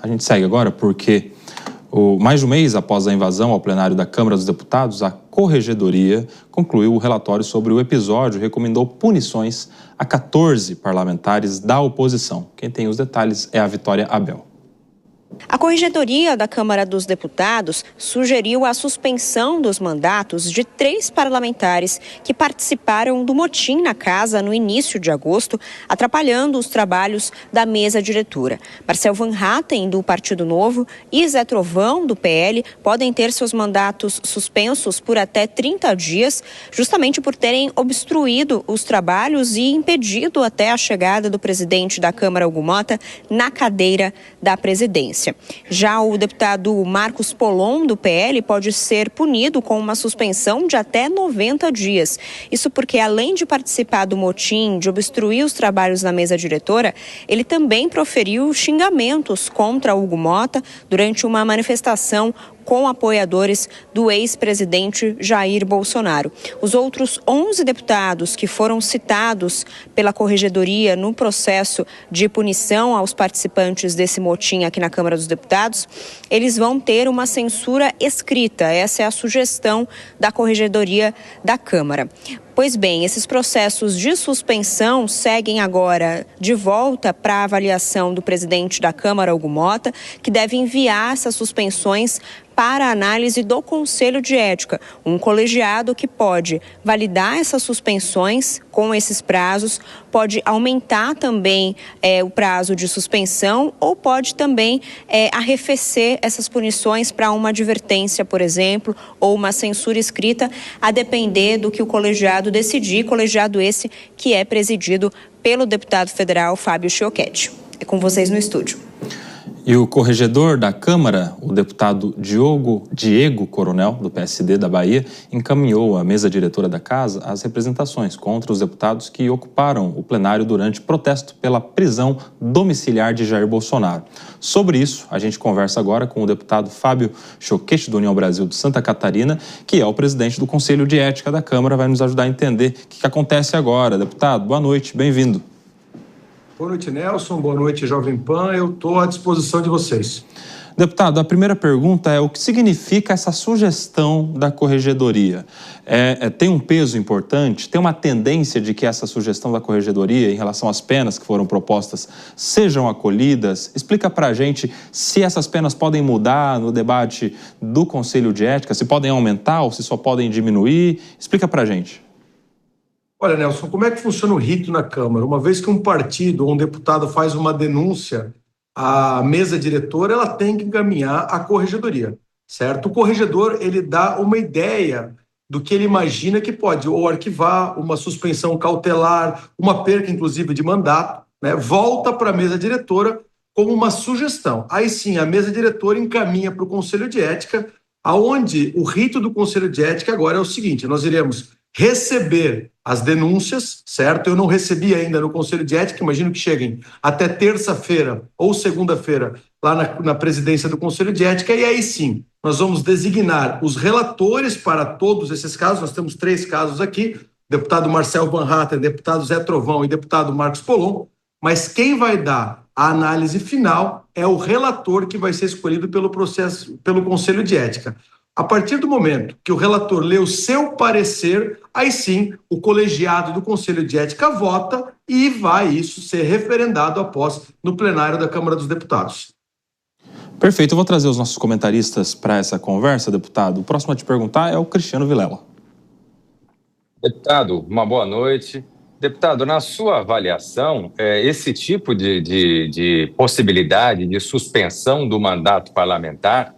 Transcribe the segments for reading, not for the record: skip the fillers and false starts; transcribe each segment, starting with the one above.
A gente segue agora porque, mais de um mês após a invasão ao plenário da Câmara dos Deputados, a Corregedoria concluiu o relatório sobre o episódio e recomendou punições a 14 parlamentares da oposição. Quem tem os detalhes é a Vitória Abel. A Corregedoria da Câmara dos Deputados sugeriu a suspensão dos mandatos de 3 parlamentares que participaram do motim na casa no início de agosto, atrapalhando os trabalhos da mesa diretora. Marcel Van Hatten, do Partido Novo, e Zé Trovão, do PL, podem ter seus mandatos suspensos por até 30 dias, justamente por terem obstruído os trabalhos e impedido até a chegada do presidente da Câmara, Hugo Motta, na cadeira da presidência. Já o deputado Marcos Polon, do PL, pode ser punido com uma suspensão de até 90 dias. Isso porque, além de participar do motim, de obstruir os trabalhos na mesa diretora, ele também proferiu xingamentos contra Hugo Motta durante uma manifestação com apoiadores do ex-presidente Jair Bolsonaro. Os outros 11 deputados que foram citados pela Corregedoria no processo de punição aos participantes desse motim aqui na Câmara dos Deputados, eles vão ter uma censura escrita. Essa é a sugestão da Corregedoria da Câmara. Pois bem, esses processos de suspensão seguem agora de volta para a avaliação do presidente da Câmara, Hugo Motta, que deve enviar essas suspensões para a análise do Conselho de Ética, um colegiado que pode validar essas suspensões com esses prazos, pode aumentar também o prazo de suspensão ou pode também arrefecer essas punições para uma advertência, por exemplo, ou uma censura escrita, a depender do que o colegiado decidir, colegiado esse que é presidido pelo deputado federal Fábio Chiochetti. É com vocês no estúdio. E o corregedor da Câmara, o deputado Diego Coronel, do PSD da Bahia, encaminhou à mesa diretora da Casa as representações contra os deputados que ocuparam o plenário durante protesto pela prisão domiciliar de Jair Bolsonaro. Sobre isso, a gente conversa agora com o deputado Fábio Chiochetti, do União Brasil de Santa Catarina, que é o presidente do Conselho de Ética da Câmara, vai nos ajudar a entender o que acontece agora. Deputado, boa noite, bem-vindo. Boa noite, Nelson. Boa noite, Jovem Pan. Eu estou à disposição de vocês. Deputado, a primeira pergunta é o que significa essa sugestão da Corregedoria? Tem um peso importante? Tem uma tendência de que essa sugestão da Corregedoria em relação às penas que foram propostas sejam acolhidas? Explica para a gente se essas penas podem mudar no debate do Conselho de Ética, se podem aumentar ou se só podem diminuir. Explica para a gente. Olha, Nelson, como é que funciona o rito na Câmara? Uma vez que um partido ou um deputado faz uma denúncia, a mesa diretora ela tem que encaminhar a corregedoria, certo? O corregedor ele dá uma ideia do que ele imagina que pode ou arquivar, uma suspensão cautelar, uma perca, inclusive, de mandato, né? Volta para a mesa diretora como uma sugestão. Aí sim, a mesa diretora encaminha para o Conselho de Ética, aonde o rito do Conselho de Ética agora é o seguinte: nós iremos receber as denúncias, certo? Eu não recebi ainda no Conselho de Ética, imagino que cheguem até terça-feira ou segunda-feira lá na presidência do Conselho de Ética, e aí sim, nós vamos designar os relatores para todos esses casos. Nós temos 3 casos aqui, deputado Marcel Van Hatten, deputado Zé Trovão e deputado Marcos Polon, mas quem vai dar a análise final é o relator que vai ser escolhido pelo Conselho de Ética. A partir do momento que o relator lê o seu parecer, aí sim o colegiado do Conselho de Ética vota e vai isso ser referendado após no plenário da Câmara dos Deputados. Perfeito, eu vou trazer os nossos comentaristas para essa conversa, deputado. O próximo a te perguntar é o Cristiano Vilela. Deputado, uma boa noite. Deputado, na sua avaliação, esse tipo de possibilidade de suspensão do mandato parlamentar,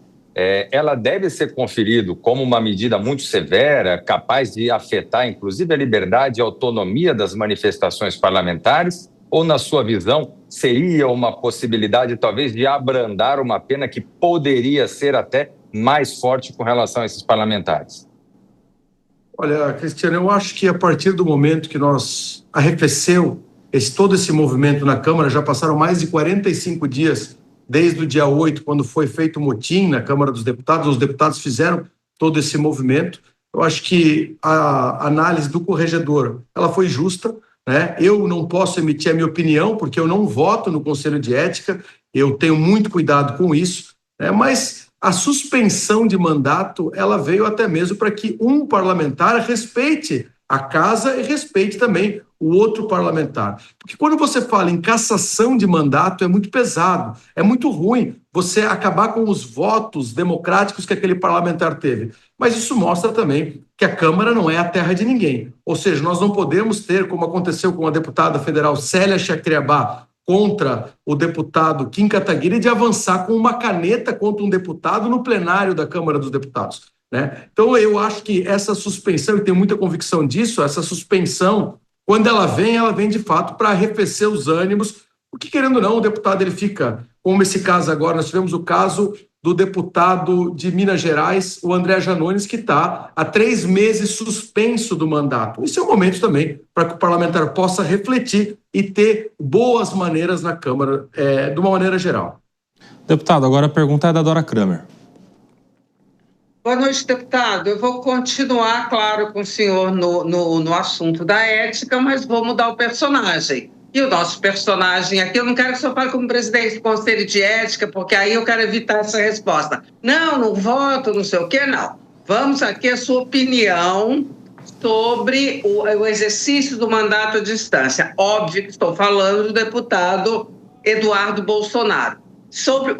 ela deve ser conferido como uma medida muito severa, capaz de afetar, inclusive, a liberdade e a autonomia das manifestações parlamentares? Ou, na sua visão, seria uma possibilidade, talvez, de abrandar uma pena que poderia ser até mais forte com relação a esses parlamentares? Olha, Cristiano, eu acho que a partir do momento que nós arrefeceu todo esse movimento na Câmara, já passaram mais de 45 dias desde o dia 8, quando foi feito o motim na Câmara dos Deputados, os deputados fizeram todo esse movimento. Eu acho que a análise do corregedor ela foi justa, né? Eu não posso emitir a minha opinião, porque eu não voto no Conselho de Ética, eu tenho muito cuidado com isso, né? Mas a suspensão de mandato, ela veio até mesmo para que um parlamentar respeite a casa e respeite também o outro parlamentar. Porque quando você fala em cassação de mandato, é muito pesado, é muito ruim você acabar com os votos democráticos que aquele parlamentar teve. Mas isso mostra também que a Câmara não é a terra de ninguém. Ou seja, nós não podemos ter, como aconteceu com a deputada federal Célia Chacriabá, contra o deputado Kim Kataguiri, de avançar com uma caneta contra um deputado no plenário da Câmara dos Deputados, né? Então, eu acho que essa suspensão, e tenho muita convicção disso, essa suspensão, quando ela vem de fato para arrefecer os ânimos, porque, querendo ou não, o deputado ele fica, como esse caso agora, nós tivemos o caso do deputado de Minas Gerais, o André Janones, que está há 3 meses suspenso do mandato. Isso é um momento também para que o parlamentar possa refletir e ter boas maneiras na Câmara, de uma maneira geral. Deputado, agora a pergunta é da Dora Kramer. Boa noite, deputado. Eu vou continuar, claro, com o senhor no assunto da ética, mas vou mudar o personagem. E o nosso personagem aqui, eu não quero que o senhor fale como presidente do Conselho de Ética, porque aí eu quero evitar essa resposta. Não voto, não sei o quê, não. Vamos aqui a sua opinião sobre o exercício do mandato à distância. Óbvio que estou falando do deputado Eduardo Bolsonaro. Sobre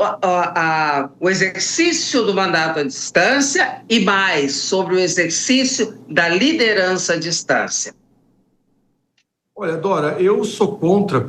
o exercício do mandato à distância e mais sobre o exercício da liderança à distância. Olha, Dora, eu sou contra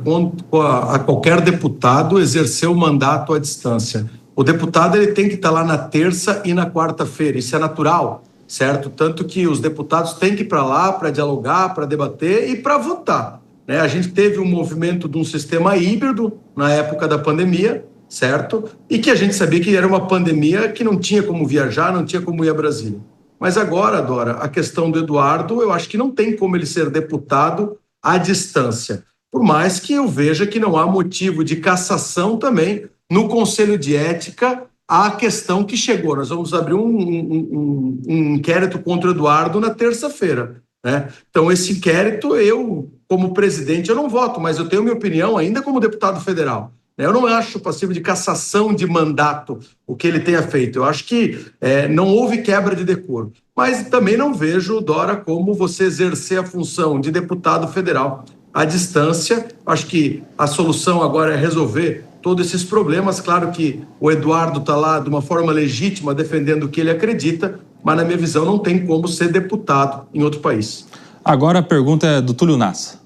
a qualquer deputado exercer o mandato à distância. O deputado ele tem que estar lá na terça e na quarta-feira, isso é natural, certo? Tanto que os deputados têm que ir para lá para dialogar, para debater e para votar, né? A gente teve um movimento de um sistema híbrido na época da pandemia, certo? E que a gente sabia que era uma pandemia que não tinha como viajar, não tinha como ir a Brasília. Mas agora, Dora, a questão do Eduardo, eu acho que não tem como ele ser deputado à distância, por mais que eu veja que não há motivo de cassação também no Conselho de Ética a questão que chegou. Nós vamos abrir um inquérito contra o Eduardo na terça-feira, né? Então, esse inquérito, eu, como presidente, eu não voto, mas eu tenho minha opinião ainda como deputado federal. Eu não acho passível de cassação de mandato o que ele tenha feito. Eu acho que não houve quebra de decoro. Mas também não vejo, Dora, como você exercer a função de deputado federal à distância. Acho que a solução agora é resolver todos esses problemas. Claro que o Eduardo está lá de uma forma legítima defendendo o que ele acredita, mas na minha visão não tem como ser deputado em outro país. Agora a pergunta é do Túlio Nassa.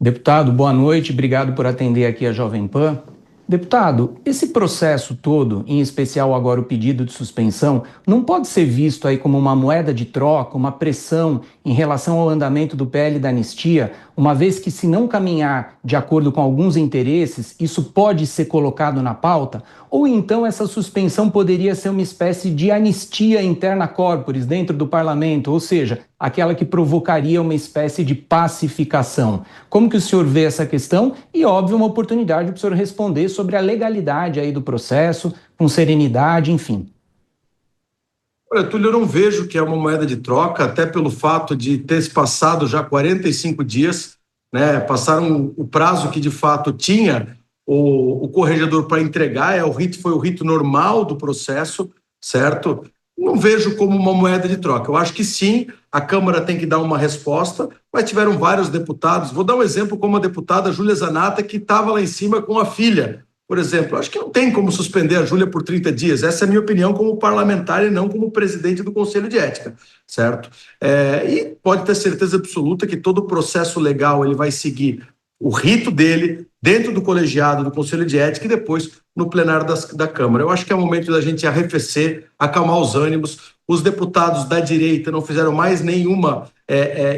Deputado, boa noite, obrigado por atender aqui a Jovem Pan. Deputado, esse processo todo, em especial agora o pedido de suspensão, não pode ser visto aí como uma moeda de troca, uma pressão em relação ao andamento do PL da anistia, uma vez que se não caminhar de acordo com alguns interesses, isso pode ser colocado na pauta? Ou então essa suspensão poderia ser uma espécie de anistia interna corporis dentro do parlamento, ou seja, aquela que provocaria uma espécie de pacificação. Como que o senhor vê essa questão? E, óbvio, uma oportunidade para o senhor responder sobre a legalidade aí do processo, com serenidade, enfim. Olha, Túlio, eu não vejo que é uma moeda de troca, até pelo fato de ter se passado já 45 dias, né? Passaram o prazo que de fato tinha o corregedor para entregar, foi o rito normal do processo, certo? Não vejo como uma moeda de troca. Eu acho que sim, a Câmara tem que dar uma resposta, mas tiveram vários deputados. Vou dar um exemplo como a deputada Júlia Zanatta, que estava lá em cima com a filha, por exemplo. Eu acho que não tem como suspender a Júlia por 30 dias. Essa é a minha opinião como parlamentar e não como presidente do Conselho de Ética, certo? E pode ter certeza absoluta que todo o processo legal ele vai seguir o rito dele dentro do colegiado do Conselho de Ética e depois no plenário da Câmara. Eu acho que é o momento da gente arrefecer, acalmar os ânimos. Os deputados da direita não fizeram mais nenhuma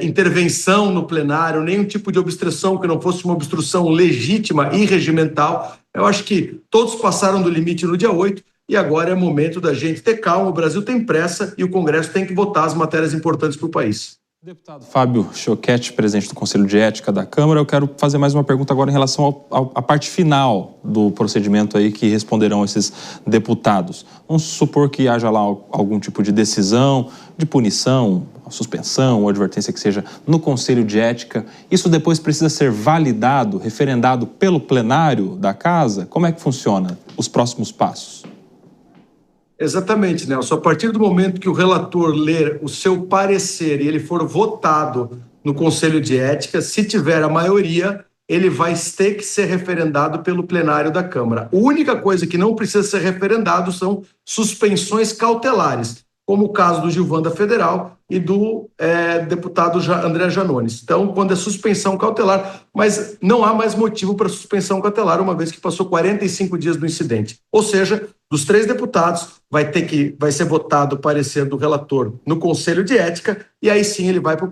intervenção no plenário, nenhum tipo de obstrução que não fosse uma obstrução legítima e regimental. Eu acho que todos passaram do limite no dia 8 e agora é momento da gente ter calma. O Brasil tem pressa e o Congresso tem que votar as matérias importantes para o país. Deputado Fábio Choquette, presidente do Conselho de Ética da Câmara, eu quero fazer mais uma pergunta agora em relação à parte final do procedimento aí que responderão esses deputados. Vamos supor que haja lá algum tipo de decisão, de punição, suspensão ou advertência que seja no Conselho de Ética. Isso depois precisa ser validado, referendado pelo plenário da Casa? Como é que funciona os próximos passos? Exatamente, Nelson. A partir do momento que o relator ler o seu parecer e ele for votado no Conselho de Ética, se tiver a maioria, ele vai ter que ser referendado pelo plenário da Câmara. A única coisa que não precisa ser referendado são suspensões cautelares, como o caso do Gilvan Federal e do deputado André Janones. Então, quando é suspensão cautelar, mas não há mais motivo para suspensão cautelar, uma vez que passou 45 dias do incidente. Ou seja, dos 3 deputados, vai ser votado o parecer do relator no Conselho de Ética, e aí sim ele vai para o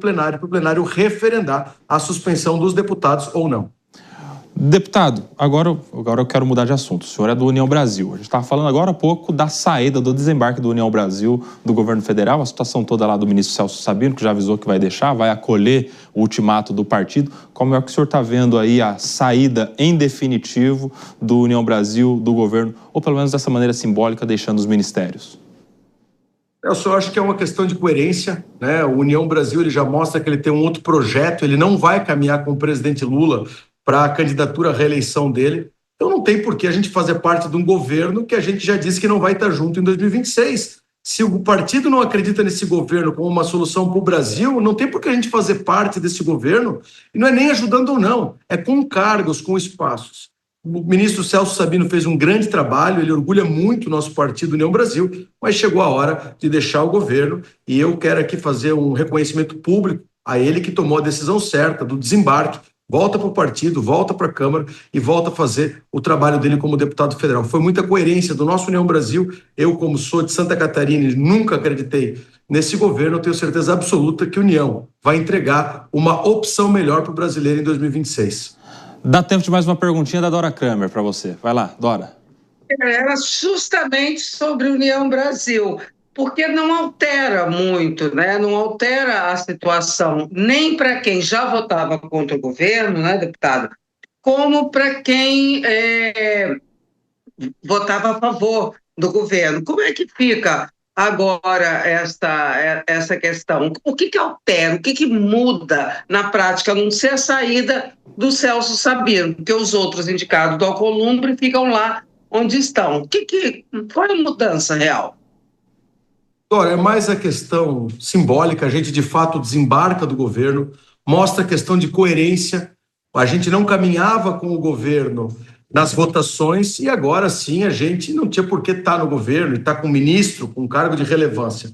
plenário referendar a suspensão dos deputados ou não. Deputado, agora eu quero mudar de assunto. O senhor é do União Brasil. A gente estava falando agora há pouco da saída, do desembarque do União Brasil do governo federal, a situação toda lá do ministro Celso Sabino, que já avisou que vai deixar, vai acolher o ultimato do partido. Como é que o senhor está vendo aí a saída em definitivo do União Brasil, do governo, ou pelo menos dessa maneira simbólica, deixando os ministérios? Eu só acho que é uma questão de coerência, né? O União Brasil ele já mostra que ele tem um outro projeto, ele não vai caminhar com o presidente Lula para a candidatura à reeleição dele. Então não tem por que a gente fazer parte de um governo que a gente já disse que não vai estar junto em 2026. Se o partido não acredita nesse governo como uma solução para o Brasil, não tem por que a gente fazer parte desse governo, e não é nem ajudando ou não, é com cargos, com espaços. O ministro Celso Sabino fez um grande trabalho, ele orgulha muito o nosso partido União Brasil, mas chegou a hora de deixar o governo, e eu quero aqui fazer um reconhecimento público a ele que tomou a decisão certa do desembarque, volta para o partido, volta para a Câmara e volta a fazer o trabalho dele como deputado federal. Foi muita coerência do nosso União Brasil. Eu, como sou de Santa Catarina e nunca acreditei nesse governo, eu tenho certeza absoluta que a União vai entregar uma opção melhor para o brasileiro em 2026. Dá tempo de mais uma perguntinha da Dora Kramer para você. Vai lá, Dora. Era justamente sobre União Brasil, porque não altera muito, né? Não altera a situação nem para quem já votava contra o governo, né, deputado, como para quem votava a favor do governo. Como é que fica agora essa questão? O que altera, o que muda na prática, a não ser a saída do Celso Sabino, porque os outros indicados do Alcolumbre ficam lá onde estão. Qual é a mudança real? Dora, é mais a questão simbólica, a gente de fato desembarca do governo, mostra a questão de coerência, a gente não caminhava com o governo nas votações e agora sim a gente não tinha por que estar no governo e estar com um ministro, com um cargo de relevância.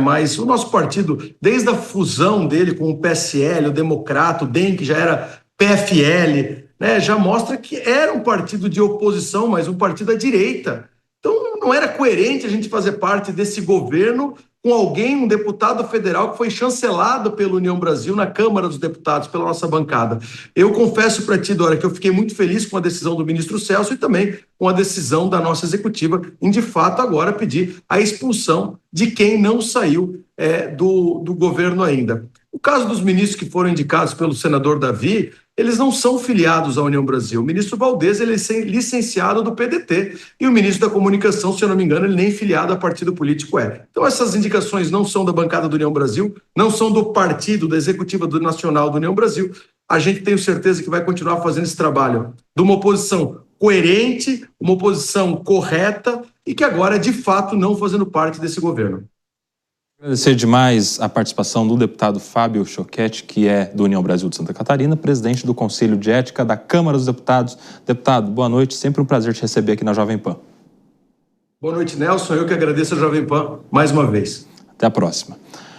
Mas o nosso partido, desde a fusão dele com o PSL, o Democrata, o DEM, que já era PFL, já mostra que era um partido de oposição, mas um partido à direita. Então, não era coerente a gente fazer parte desse governo com alguém, um deputado federal que foi chancelado pela União Brasil na Câmara dos Deputados, pela nossa bancada. Eu confesso para ti, Dora, que eu fiquei muito feliz com a decisão do ministro Celso e também com a decisão da nossa executiva em, de fato, agora pedir a expulsão de quem não saiu do governo ainda. O caso dos ministros que foram indicados pelo senador Davi, eles não são filiados à União Brasil. O ministro Valdez ele é licenciado do PDT e o ministro da Comunicação, se eu não me engano, ele nem filiado a partido político é. Então essas indicações não são da bancada do União Brasil, não são do partido, da executiva do Nacional do União Brasil. A gente tem certeza que vai continuar fazendo esse trabalho de uma oposição coerente, uma oposição correta e que agora, de fato, não fazendo parte desse governo. Agradecer demais a participação do deputado Fábio Choquette, que é do União Brasil de Santa Catarina, presidente do Conselho de Ética da Câmara dos Deputados. Deputado, boa noite, sempre um prazer te receber aqui na Jovem Pan. Boa noite, Nelson. Eu que agradeço a Jovem Pan mais uma vez. Até a próxima.